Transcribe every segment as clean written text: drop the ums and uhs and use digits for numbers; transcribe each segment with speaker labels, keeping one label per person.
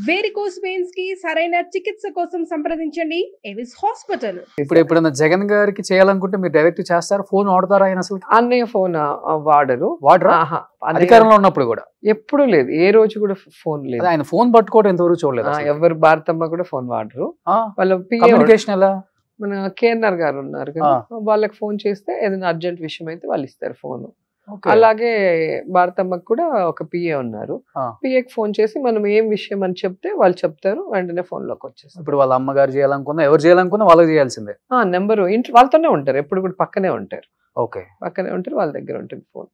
Speaker 1: Varicose veins కి సరైన చికిత్స కోసం సంప్రదించండి ఎవిస్ హాస్పిటల్.
Speaker 2: ఇప్పుడు ఎప్పుడైనా జగన్ గారికి చేయాలనుకుంటే మీరు డైరెక్ట్ చేస్తారా? ఫోన్ వాడతారా ఆయన అసలు?
Speaker 3: అన్నయ్య ఫోన్ వాడరు.
Speaker 2: వాడరా? అధికారంలో ఉన్నప్పుడు కూడా
Speaker 3: ఎప్పుడు లేదు, ఏ రోజు కూడా ఫోన్ లేదు.
Speaker 2: ఆయన ఫోన్ పట్టుకోవడం ఎంతవరకు చూడలేదు.
Speaker 3: ఎవరు భారతమ్మ కూడా ఫోన్ వాడరు. వాళ్ళ
Speaker 2: కమ్యూనికేషన్ ఎలా?
Speaker 3: మన కేఎన్ఆర్ గారు ఉన్నారు కదా, వాళ్ళకి ఫోన్ చేస్తే ఏదైనా అర్జెంట్ విషయం అయితే వాళ్ళు ఇస్తారు ఫోన్. అలాగే భారతమ్మకు కూడా ఒక పిఏ ఉన్నారు. పిఏకి ఫోన్ చేసి మనం ఏం విషయం అని చెప్తే వాళ్ళు చెప్తారు, వెంటనే ఫోన్ లోకి వచ్చేస్తారు.
Speaker 2: ఇప్పుడు వాళ్ళ అమ్మగారు చేయాలనుకున్నా, ఎవరు చేయాలనుకున్నా వాళ్ళకి చేయాల్సిందే.
Speaker 3: నెంబరు ఇంట్లో వాళ్ళతోనే ఉంటారు, ఎప్పుడు కూడా పక్కనే ఉంటారు.
Speaker 2: ఓకే,
Speaker 3: పక్కనే ఉంటారు, వాళ్ళ దగ్గర ఉంటుంది ఫోన్.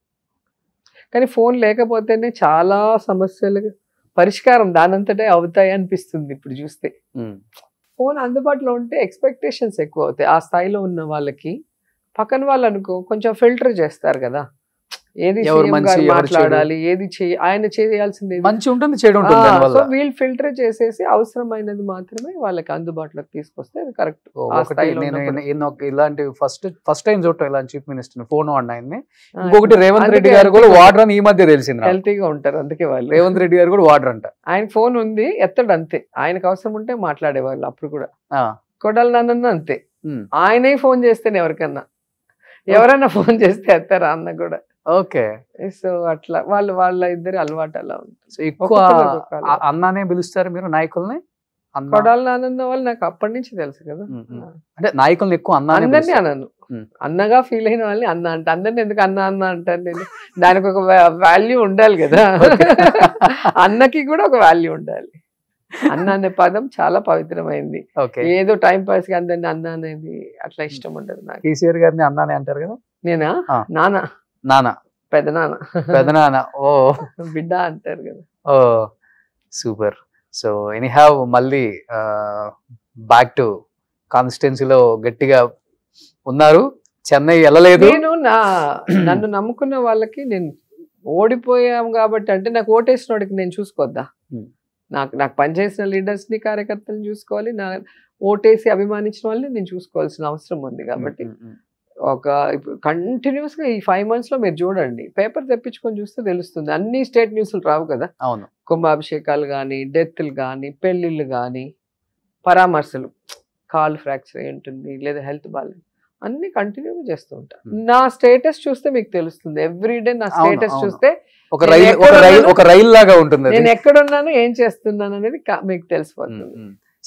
Speaker 3: కానీ ఫోన్ లేకపోతేనే చాలా సమస్యలు పరిష్కారం దానంతటే అవుతాయి అనిపిస్తుంది ఇప్పుడు చూస్తే. ఫోన్ అందుబాటులో ఉంటే ఎక్స్పెక్టేషన్స్ ఎక్కువ అవుతాయి. ఆ స్థాయిలో ఉన్న వాళ్ళకి పక్కన వాళ్ళు అనుకో కొంచెం ఫిల్టర్ చేస్తారు కదా, ఏది మాట్లాడాలి, ఏది ఆయన చేయాల్సింది
Speaker 2: మంచి ఉంటుంది, చెడు ఉంటుంది.
Speaker 3: సో వీళ్ళు ఫిల్టర్ చేసేసి అవసరమైనది మాత్రమే వాళ్ళకి అందుబాటులోకి తీసుకొస్తే అది కరెక్ట్.
Speaker 2: ఇలాంటి ఫస్ట్ టైం చూడటం ఇలాంటి చీఫ్ మినిస్టర్ ఫోన్ వాడినాయన్ని. ఇంకొకటి రేవంత్ రెడ్డి గారు కూడా వాడర్ అని ఈ మధ్య తెలిసింది.
Speaker 3: హెల్తీగా ఉంటారు అందుకే వాళ్ళు.
Speaker 2: రేవంత్ రెడ్డి గారు కూడా వాడర్ అంట.
Speaker 3: ఆయన ఫోన్ ఉంది, ఎత్తడు అంతే. ఆయనకు అవసరం ఉంటే మాట్లాడేవాళ్ళు అప్పుడు కూడా. కొడాలి నాన్న అంతే, ఆయనే ఫోన్ చేస్తేనే ఎవరైనా ఫోన్ చేస్తే ఎత్తారా అన్న కూడా.
Speaker 2: ఓకే,
Speaker 3: సో అట్లా వాళ్ళ ఇద్దరు అలవాటు అలా ఉంటుంది.
Speaker 2: సో ఎక్కువ అన్నానే పిలుస్తారు మీరు నాయకుల్ని?
Speaker 3: కొడాలి నాన్న వాళ్ళు నాకు అప్పటి నుంచి తెలుసు కదా.
Speaker 2: అంటే నాయకుల్ని ఎక్కువ
Speaker 3: అందరినీ అన్నాను, అన్నగా ఫీల్ అయిన వాళ్ళని అన్న అంటే. అందరిని ఎందుకు అన్న అంటాను నేను? దానికి ఒక వాల్యూ ఉండాలి కదా. అన్నకి కూడా ఒక వాల్యూ ఉండాలి. అన్న అనే పదం చాలా పవిత్రమైంది. ఏదో టైం పాస్ కి అందరిని అన్న అనేది అట్లా ఇష్టం ఉండదు నాకు.
Speaker 2: కేసీఆర్ గారిని అన్నానే అంటారు కదా.
Speaker 3: నేనా? నాన్న,
Speaker 2: నాన్న, పెదనాన్న, ఓ
Speaker 3: బిడ్డ అంటారు కదా.
Speaker 2: ఓ సూపర్. సో ఎనీహౌ మళ్ళీ బ్యాక్ టు కాన్స్టిట్యున్సీలో గట్టిగా ఉన్నారు. చెన్నై వెళ్ళలేదు.
Speaker 3: నేను నన్ను నమ్ముకున్న వాళ్ళకి నేను ఓడిపోయాం కాబట్టి, అంటే నాకు ఓటేసిన వాడికి నేను చూసుకోవద్దా? నాకు పనిచేసిన లీడర్స్ ని కార్యకర్తలను చూసుకోవాలి, నా ఓటేసి అభిమానించిన వాళ్ళని నేను చూసుకోవాల్సిన అవసరం ఉంది. కాబట్టి ఇప్పుడు కంటిన్యూస్ గా ఈ 5 months లో మీరు చూడండి, పేపర్ తెప్పించుకొని చూస్తే తెలుస్తుంది. అన్ని స్టేట్ న్యూస్లు రావు కదా.
Speaker 2: అవును,
Speaker 3: కుంభాభిషేకాలు కానీ, డెత్లు కానీ, పెళ్లిళ్ళు కానీ, పరామర్శలు, కాల్ ఫ్రాక్చర్ అయి ఉంటుంది లేదా హెల్త్ బాగాలేదు, అన్ని కంటిన్యూగా చేస్తూ ఉంటాను. నా స్టేటస్ చూస్తే మీకు తెలుస్తుంది. ఎవ్రీడే నా స్టేటస్ చూస్తే
Speaker 2: ఒక రైల్ లాగా ఉంటుంది.
Speaker 3: నేను ఎక్కడున్నాను, ఏం చేస్తున్నాను అనేది మీకు తెలిసిపోతుంది.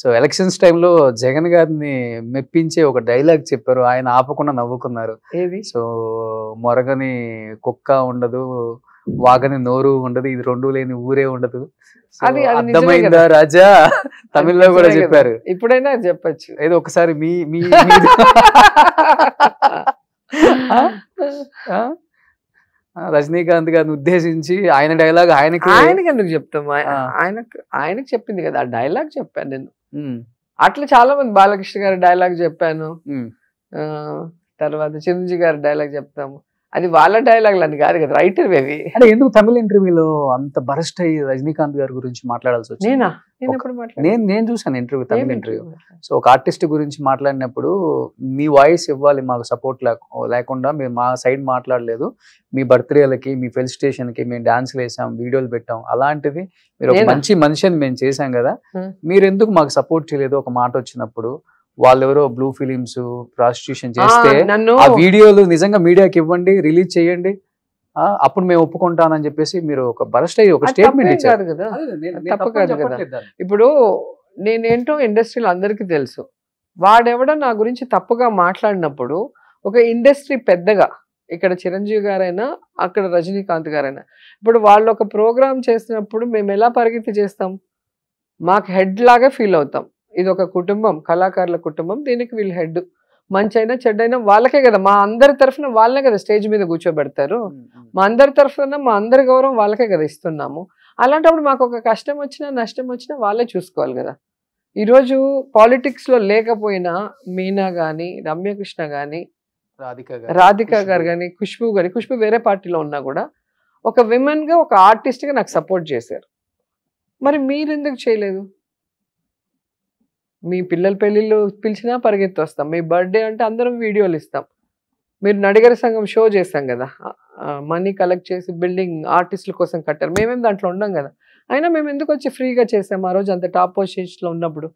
Speaker 2: సో ఎలక్షన్స్ టైంలో జగన్ గారిని మెప్పించే ఒక డైలాగ్ చెప్పారు, ఆయన ఆపకుండా నవ్వుకున్నారు.
Speaker 3: ఏది?
Speaker 2: సో మొరగని కుక్క ఉండదు, వాగని నోరు ఉండదు, ఇది రెండు లేని ఊరే ఉండదు.
Speaker 3: అది
Speaker 2: అర్థమైందా రాజా? తమిళ్లో కూడా చెప్పారు.
Speaker 3: ఇప్పుడైనా చెప్పచ్చు.
Speaker 2: ఏదో ఒకసారి మీ రజనీకాంత్ గారిని ఉద్దేశించి ఆయన డైలాగ్ ఆయనకి
Speaker 3: ఎందుకు చెప్తాం? ఆయనకు చెప్పింది కదా, ఆ డైలాగ్ చెప్పాను నేను. అట్లా చాలా మంది, బాలకృష్ణ గారి డైలాగ్ చెప్పాను, తర్వాత చిరంజీవి గారి డైలాగ్ చెప్తాము. అది వాళ్ళ డైలాగులు అని కాదు కదా, రైటర్ అవి.
Speaker 2: అంటే ఎందుకు తమిళ ఇంటర్వ్యూలో అంత బరస్ట్ అయ్యి రజనీకాంత్ గారి గురించి మాట్లాడాల్సి వచ్చింది? నేను చూసాను ఇంటర్వ్యూ, తమిళ ఇంటర్వ్యూ. సో ఒక ఆర్టిస్ట్ గురించి మాట్లాడినప్పుడు మీ వాయిస్ ఇవ్వాలి, మాకు సపోర్ట్ లేకుండా మీరు మా సైడ్ మాట్లాడలేదు, మీ బర్త్డేలకి, మీ ఫెలిసిటేషన్కి మేము డాన్స్లు వేసాం, వీడియోలు పెట్టాం, అలాంటిది మీరు ఒక మంచి మనిషి అని మేము చేసాం కదా, మీరు ఎందుకు మాకు సపోర్ట్ చేయలేదు? ఒక మాట వచ్చినప్పుడు వాళ్ళెవరో బ్లూ ఫిలిమ్స్ ప్రాస్టిట్యూషన్ చేస్తే ఆ వీడియోలు నిజంగా మీడియాకి ఇవ్వండి, రిలీజ్ చేయండి, అప్పుడు మేము ఒప్పుకుంటానని చెప్పేసి మీరు ఒక బరస్ట్ అయ్యి ఒక స్టేట్మెంట్ ఇచ్చారు
Speaker 3: కదా. తప్పు కాదు కదా. ఇప్పుడు నేనేంటో ఇండస్ట్రీలో అందరికీ తెలుసు. వాడెవడో నా గురించి తప్పుగా మాట్లాడినప్పుడు ఒక ఇండస్ట్రీ పెద్దగా, ఇక్కడ చిరంజీవి గారైనా అక్కడ రజనీకాంత్ గారైనా, ఇప్పుడు వాళ్ళు ఒక ప్రోగ్రామ్ చేసినప్పుడు మేము ఎలా పరిగెత్తి చేస్తాం? మాకు హెడ్ లాగా ఫీల్ అవుతాం. ఇది ఒక కుటుంబం, కళాకారుల కుటుంబం, దీనికి వీళ్ళు హెడ్. మంచి అయినా చెడ్డైనా వాళ్ళకే కదా, మా అందరి తరఫున వాళ్ళే కదా స్టేజ్ మీద కూర్చోబెడతారు. మా అందరి తరఫున మా అందరి గౌరవం వాళ్ళకే కదా ఇస్తున్నాము. అలాంటప్పుడు మాకు ఒక కష్టం వచ్చినా నష్టం వచ్చినా వాళ్ళే చూసుకోవాలి కదా. ఈరోజు పాలిటిక్స్లో లేకపోయినా మీనా కానీ, రమ్యకృష్ణ కానీ, రాధిక గారు కానీ, ఖుష్బు కానీ, ఖుష్బు వేరే పార్టీలో ఉన్నా కూడా ఒక విమెన్గా, ఒక ఆర్టిస్ట్గా నాకు సపోర్ట్ చేశారు. మరి మీరు ఎందుకు చేయలేదు? మీ పిల్లల పెళ్ళిళ్ళు పిలిచినా పరిగెత్తి వస్తాం, మీ బర్త్డే అంటే అందరం వీడియోలు ఇస్తాం. మీరు నడిగర సంఘం షో చేస్తాం కదా, మనీ కలెక్ట్ చేసి బిల్డింగ్ ఆర్టిస్టుల కోసం కట్టారు, మేమేం దాంట్లో ఉండం కదా. అయినా మేము ఎందుకు వచ్చి ఫ్రీగా చేసాం ఆ రోజు అంత టాప్ పొజిషన్స్లో ఉన్నప్పుడు.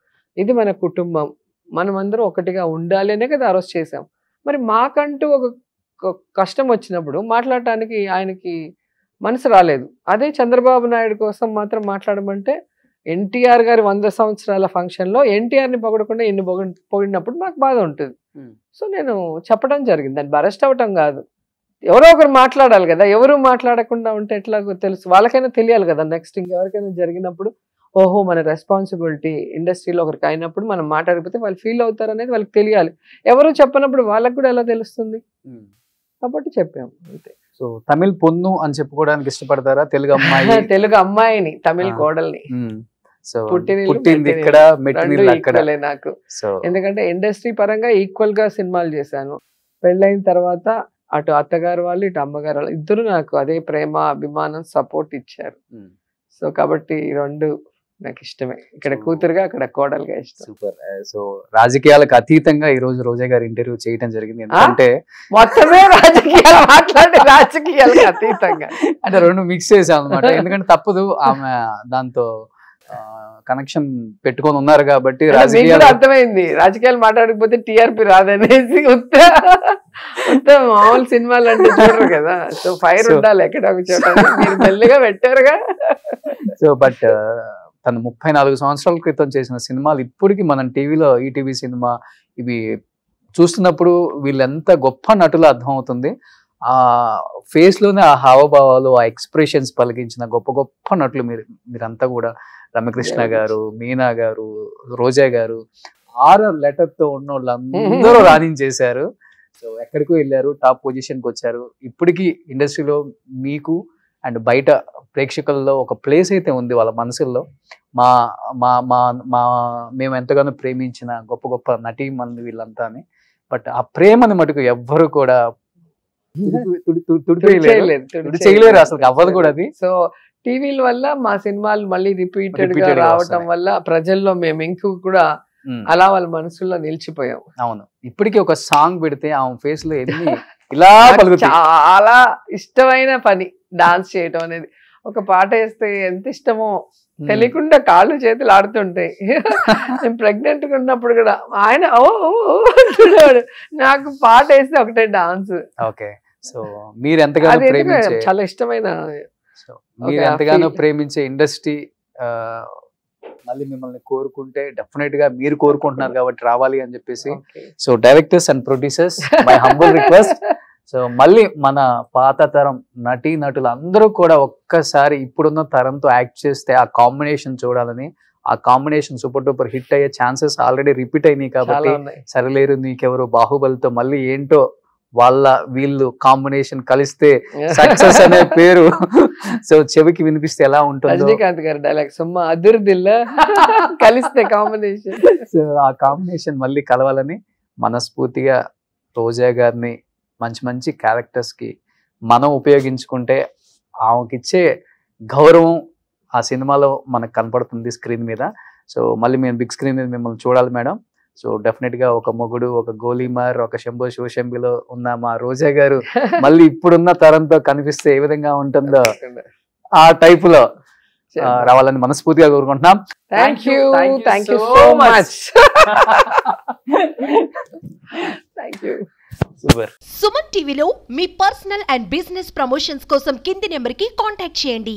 Speaker 3: ఇది మన కుటుంబం, మనమందరం ఒకటిగా ఉండాలి అనే కదా ఆ రోజు చేసాం. మరి మాకంటూ ఒక కష్టం వచ్చినప్పుడు మాట్లాడటానికి ఆయనకి మనసు రాలేదు. అదే చంద్రబాబు నాయుడు కోసం మాత్రం మాట్లాడమంటే ఎన్టీఆర్ గారి 100 సంవత్సరాల ఫంక్షన్లో ఎన్టీఆర్ని పొగడకుండా ఎన్ని పొగిడినప్పుడు మాకు బాధ ఉంటుంది. సో నేను చెప్పడం జరిగింది, దాన్ని బరెస్ట్ అవ్వటం కాదు. ఎవరో ఒకరు మాట్లాడాలి కదా, ఎవరు మాట్లాడకుండా ఉంటే ఎట్లాగో తెలుసు, వాళ్ళకైనా తెలియాలి కదా. నెక్స్ట్ ఇంకెవరికైనా జరిగినప్పుడు ఓహో మన రెస్పాన్సిబిలిటీ ఇండస్ట్రీలో ఒకరికి అయినప్పుడు మనం మాట్లాడిపోతే వాళ్ళు ఫీల్ అవుతారు అనేది వాళ్ళకి తెలియాలి. ఎవరు చెప్పనప్పుడు వాళ్ళకి కూడా ఎలా తెలుస్తుంది, కాబట్టి చెప్పాము అంతే.
Speaker 2: సో తమిళ్ పొన్ను అని చెప్పుకోవడానికి ఇష్టపడతారా? తెలుగు అమ్మాయి
Speaker 3: తెలుగు అమ్మాయిని, తమిళ్ కోడల్ని.
Speaker 2: సో పుట్టింది ఇక్కడ, మెట్టినిల్లు అక్కడ
Speaker 3: నాకు. ఎందుకంటే ఇండస్ట్రీ పరంగా ఈక్వల్ గా సినిమాలు చేశాను. పెళ్ళైన తర్వాత అటు అత్తగారు వాళ్ళు ఇటు అమ్మగారు వాళ్ళు ఇద్దరు నాకు అదే ప్రేమ అభిమానం సపోర్ట్ ఇచ్చారు. సో కాబట్టి ఈ రెండు నాకు ఇష్టమే, ఇక్కడ కూతురుగా అక్కడ కోడలుగా ఇష్టం.
Speaker 2: సూపర్. సో రాజకీయాలకు అతీతంగా ఈ రోజు రోజా గారి ఇంటర్వ్యూ చేయడం జరిగింది. ఎందుకంటే
Speaker 3: మొత్తమే రాజకీయాలు మాట్లాడే, రాజకీయాలకు అతీతంగా
Speaker 2: అంటే రెండు మిక్స్ చేసాం అనమాట. ఎందుకంటే తప్పదు, ఆమె దాంతో కనెక్షన్ పెట్టుకొని ఉన్నారు కాబట్టి.
Speaker 3: రాజకీయాలు అర్థమైంది, రాజకీయాలు మాట్లాడకపోతే టీఆర్పీ రాదనేసి. మామూలు సినిమాలు అంటే చూడరు కదా, సో ఫైర్ ఉండాలి ఎక్కడ ఒక చోట, మీరు మెల్లిగా పెట్టారుగా.
Speaker 2: సో బట్ తను 34 సంవత్సరాల క్రితం చేసిన సినిమాలు ఇప్పటికి మనం టీవీలో ఈటీవీ సినిమా ఇవి చూస్తున్నప్పుడు వీళ్ళెంత గొప్ప నటులు అర్థమవుతుంది. ఆ ఫేస్ లోనే ఆ హావభావాలు, ఆ ఎక్స్ప్రెషన్స్ పలికించిన గొప్ప గొప్ప నటులు మీరంతా కూడా. రమ్యకృష్ణ గారు, మీనా గారు, రోజా గారు, 6 లెటర్తో ఉన్న వాళ్ళందరూ రాణించేశారు. సో ఎక్కడికో వెళ్ళారు, టాప్ పొజిషన్కి వచ్చారు. ఇప్పటికీ ఇండస్ట్రీలో మీకు అండ్ బయట ప్రేక్షకుల్లో ఒక ప్లేస్ అయితే ఉంది వాళ్ళ మనసుల్లో. మా మా మా మా మేము ఎంతగానో ప్రేమించిన గొప్ప గొప్ప నటీ మంది వీళ్ళంతా అని. బట్ ఆ ప్రేమని మటుకు ఎవ్వరు కూడా చేయలేరు, అసలు అవ్వదు కూడా అది.
Speaker 3: సో టీవీల వల్ల మా సినిమాలు మళ్ళీ రిపీటెడ్ గా రావటం వల్ల ప్రజల్లో మేము ఇంకూ కూడా అలా వాళ్ళ మనసుల్లో నిలిచిపోయాం.
Speaker 2: అవును, ఇప్పటికీ ఒక సాంగ్ పెడితే ఆమె ఫేస్ లో ఎన్ని ఇలా
Speaker 3: చాలా ఇష్టమైన పని డాన్స్ చేయటం అనేది. ఒక పాట వేస్తే ఎంత ఇష్టమో తెలియకుండా కాళ్ళు చేతులు ఆడుతుంటాయి. నేను ప్రెగ్నెంట్ గా ఉన్నప్పుడు కూడా ఆయన నాకు పాట వేస్తే ఒకటే డాన్స్.
Speaker 2: ఓకే, సో మీరు ఎంతగానో ప్రేమించే,
Speaker 3: చాలా ఇష్టమైన,
Speaker 2: మీరు ఎంతగానో ప్రేమించే ఇండస్ట్రీ మళ్ళీ మిమ్మల్ని కోరుకుంటే డెఫినెట్ గా మీరు కోరుకుంటున్నారు కాబట్టి రావాలి అని చెప్పేసి. So directors and producers, my humble request. So మళ్ళీ మన పాత తరం నటీ నటులు అందరూ కూడా ఒక్కసారి ఇప్పుడున్న తరంతో యాక్ట్ చేస్తే ఆ కాంబినేషన్ చూడాలని. ఆ కాంబినేషన్ సూపర్ డూపర్ హిట్ అయ్యే ఛాన్సెస్ ఆల్రెడీ రిపీట్ అయినాయి కాబట్టి. సరిలేరు నీకెవరు, బాహుబలితో మళ్ళీ ఏంటో వాళ్ళ వీళ్ళు కాంబినేషన్ కలిస్తే సక్సెస్ అనే పేరు సో చెవికి వినిపిస్తే ఎలా ఉంటుంది.
Speaker 3: రజనీకాంత్ గారి డైలాగ్ సుమ్మా అదుర్దిల్లా కలిస్తే కాంబినేషన్.
Speaker 2: సో ఆ కాంబినేషన్ మళ్ళీ కలవాలని మనస్ఫూర్తిగా రోజా గారిని మంచి మంచి క్యారెక్టర్స్ కి మనం ఉపయోగించుకుంటే ఆమెకిచ్చే గౌరవం ఆ సినిమాలో మనకు కనపడుతుంది స్క్రీన్ మీద. సో మళ్ళీ మేము బిగ్ స్క్రీన్ మీద మిమ్మల్ని చూడాలి మేడం. సో డెఫినెట్ గా ఒక మొగుడు, ఒక గోలీమార్, ఒక శంభో శివశంభిలో ఉన్న మా రోజా గారు మళ్ళీ ఇప్పుడున్న తరంతో కనిపిస్తే ఏ విధంగా ఉంటుందో ఆ టైప్ లో రావాలని మనస్ఫూర్తిగా కోరుకుంటున్నాం.
Speaker 3: Thank you so much. Thank you.
Speaker 4: Suman టీవీలో మీ పర్సనల్ అండ్ బిజినెస్ ప్రమోషన్స్ కోసం కింది నెంబర్ కి కాంటాక్ట్ చేయండి.